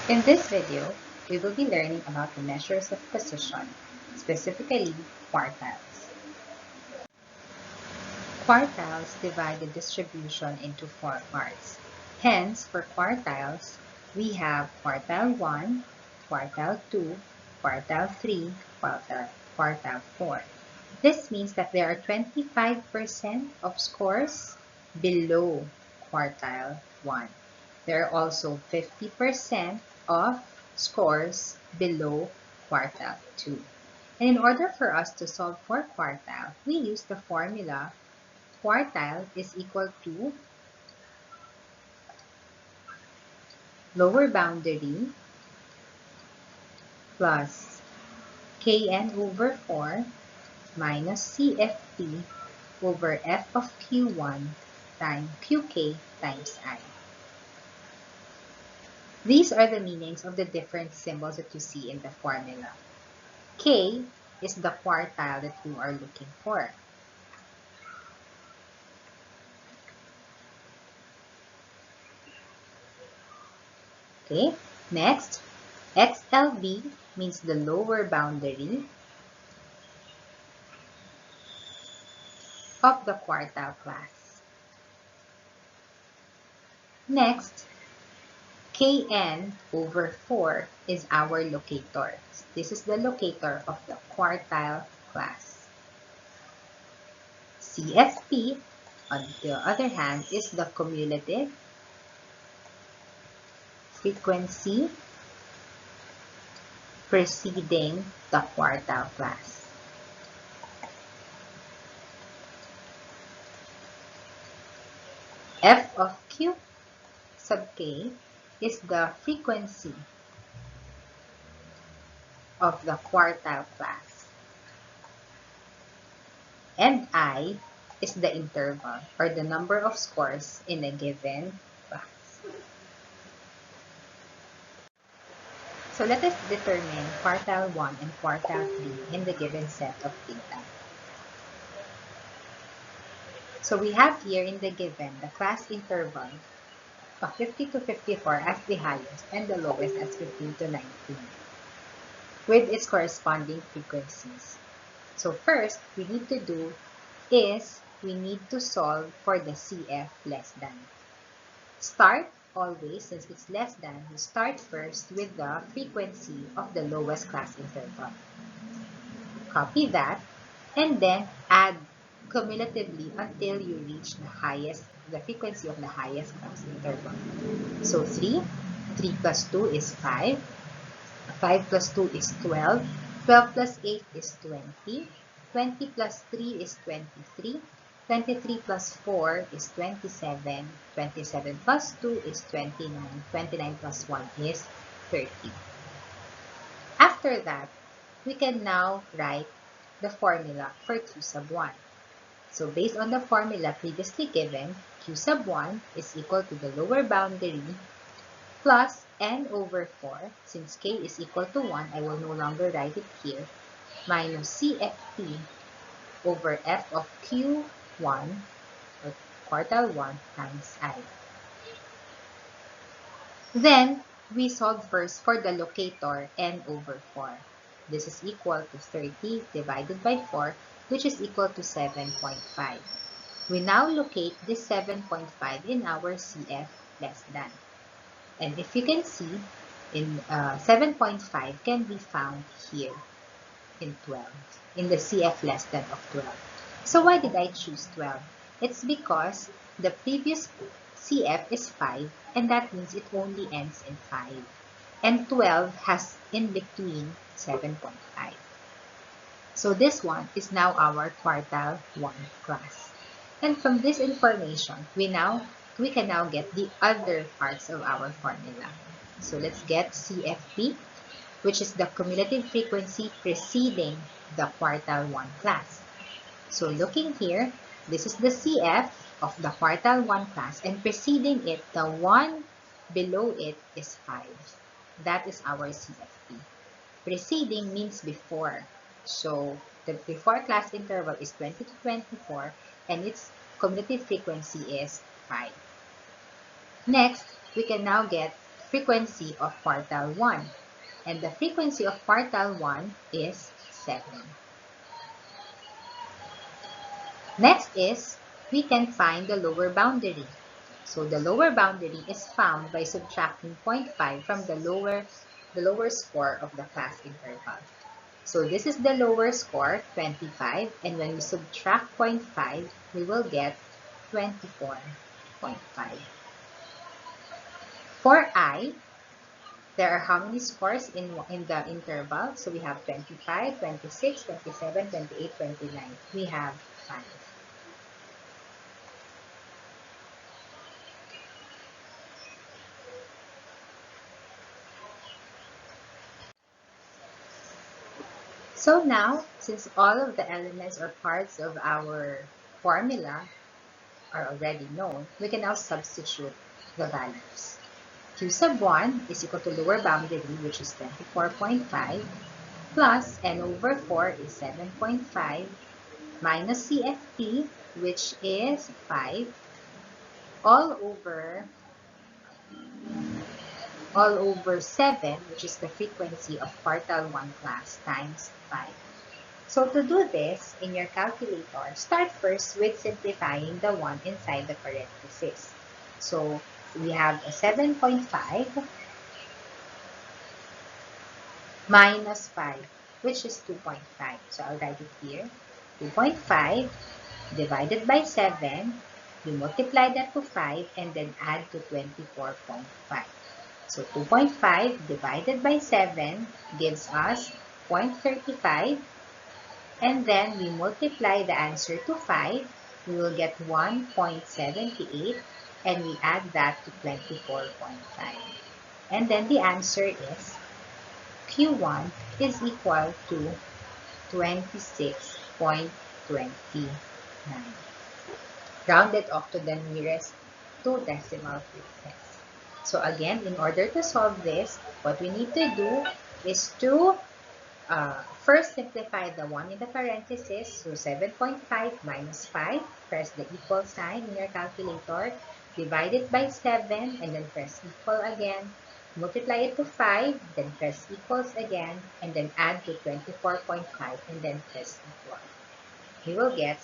In this video, we will be learning about the measures of position, specifically quartiles. Quartiles divide the distribution into four parts. Hence, for quartiles, we have quartile 1, quartile 2, quartile 3, quartile 4. This means that there are 25% of scores below quartile 1. There are also 50% of scores below quartile 2. And in order for us to solve for quartile, we use the formula quartile is equal to lower boundary plus kn over 4 minus CFP over f of q1 times qk times I. These are the meanings of the different symbols that you see in the formula. K is the quartile that you are looking for. Okay, next, XLB means the lower boundary of the quartile class. Next, Kn over 4 is our locator. This is the locator of the quartile class. CFP, on the other hand, is the cumulative frequency preceding the quartile class. F of Q sub k is the frequency of the quartile class. And I is the interval or the number of scores in a given class. So let us determine quartile 1 and quartile 3 in the given set of data. So we have here in the given the class interval of 50 to 54 as the highest and the lowest as 15 to 19 with its corresponding frequencies. So first, we need to do is we need to solve for the CF less than. Start always, since it's less than, we start first with the frequency of the lowest class interval. Copy that and then add cumulatively until you reach the frequency of the highest class interval. So 3 plus 2 is 5 plus 2 is 12, 12 plus 8 is 20, 20 plus 3 is 23, 23 plus 4 is 27, 27 plus 2 is 29, 29 plus 1 is 30. After that, we can now write the formula for Q sub 1. So based on the formula previously given, Q sub 1 is equal to the lower boundary plus n over 4. Since k is equal to 1, I will no longer write it here, minus CFP over f of Q1 or quartile 1 times I. Then, we solve first for the locator n over 4. This is equal to 30 divided by 4, which is equal to 7.5. We now locate this 7.5 in our CF less than. And if you can see, in 7.5 can be found here in 12, in the CF less than of 12. So why did I choose 12? It's because the previous CF is 5, and that means it only ends in 5. And 12 has in between 7.5. So this one is now our quartile 1 class. And from this information, we can now get the other parts of our formula. So let's get CFP, which is the cumulative frequency preceding the quartile 1 class. So looking here, this is the CF of the quartile 1 class, and preceding it, the one below it is 5. That is our CFP. Preceding means before. So the before class interval is 20 to 24, and its cumulative frequency is 5. Next, we can now get frequency of quartile 1. And the frequency of quartile 1 is 7. Next is, we can find the lower boundary. So the lower boundary is found by subtracting 0.5 from the lower score of the class interval. So this is the lower score, 25, and when we subtract 0.5, we will get 24.5. For I, there are how many scores in the interval? So we have 25, 26, 27, 28, 29. We have 5. So now, since all of the elements or parts of our formula are already known, we can now substitute the values. Q sub 1 is equal to lower boundary, which is 24.5, plus n over 4 is 7.5, minus CFP, which is 5, all over 7, which is the frequency of quartile 1 class, times 5. So to do this, in your calculator, start first with simplifying the 1 inside the parenthesis. So we have a 7.5 minus 5, which is 2.5. So I'll write it here. 2.5 divided by 7, we multiply that to 5 and then add to 24.5. So 2.5 divided by 7 gives us 0.35, and then we multiply the answer to 5, we will get 1.78, and we add that to 24.5. And then the answer is Q1 is equal to 26.29. Rounded off to the nearest 2 decimal places. So again, in order to solve this, what we need to do is to first simplify the 1 in the parenthesis. So 7.5 minus 5, press the equal sign in your calculator, divide it by 7, and then press equal again. Multiply it to 5, then press equals again, and then add to 24.5, and then press equal. We will get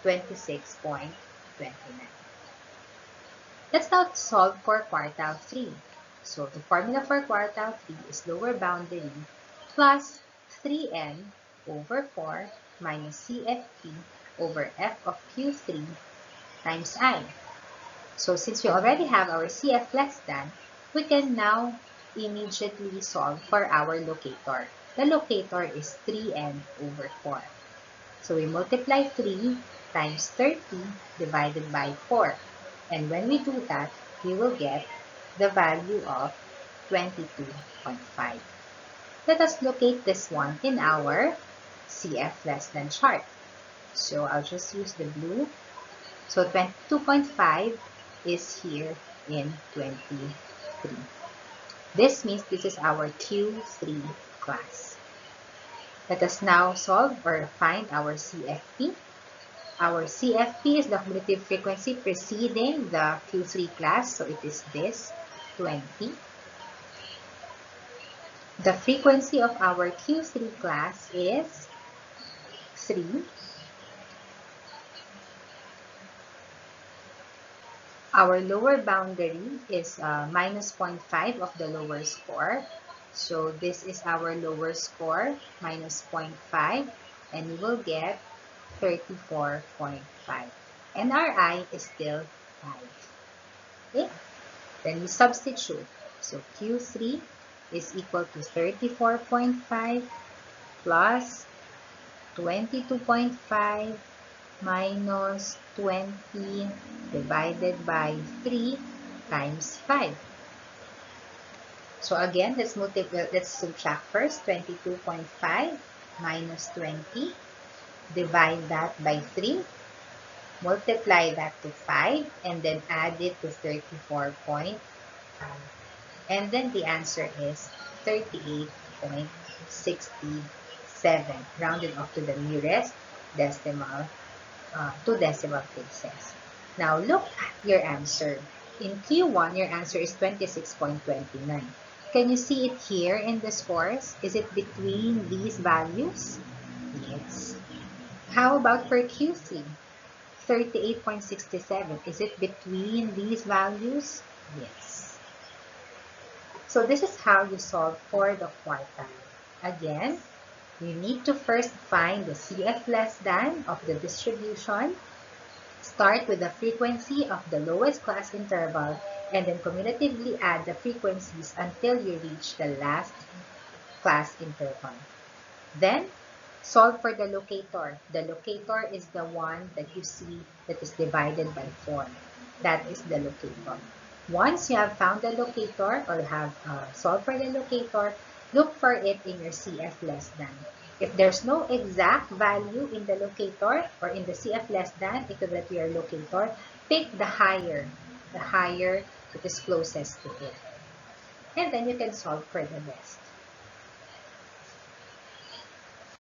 26.29. Let's now solve for quartile 3. So the formula for quartile 3 is lower boundary plus 3n over 4 minus CFP over f of Q3 times I. So since we already have our CF less than, we can now immediately solve for our locator. The locator is 3n over 4. So we multiply 3 times 30 divided by 4. And when we do that, we will get the value of 22.5. Let us locate this one in our CF less than chart. So I'll just use the blue. So 22.5 is here in 23. This means this is our Q3 class. Let us now solve or find our CFP. Our CFP is the cumulative frequency preceding the Q3 class, so it is this, 20. The frequency of our Q3 class is 3. Our lower boundary is minus 0.5 of the lower score. So this is our lower score, minus 0.5, and we will get 34.5. And our I is still 5. Okay? Then we substitute. So Q3 is equal to 34.5 plus 22.5 minus 20 divided by 3 times 5. So again, let's subtract first. 22.5 minus 20. Divide that by 3. Multiply that to 5. And then add it to 34.5. And then the answer is 38.67. Rounded off to the nearest decimal, 2 decimal places. Now look at your answer. In Q1, your answer is 26.29. Can you see it here in the scores? Is it between these values? Yes. How about for Q3? 38.67. Is it between these values? Yes. So this is how you solve for the quartile. Again, you need to first find the CF less than of the distribution. Start with the frequency of the lowest class interval and then cumulatively add the frequencies until you reach the last class interval. Then, solve for the locator. The locator is the one that you see that is divided by 4. That is the locator. Once you have found the locator or have solved for the locator, look for it in your CF less than. If there's no exact value in the locator or in the CF less than equivalent to your locator, pick the higher that is closest to it. And then you can solve for the rest.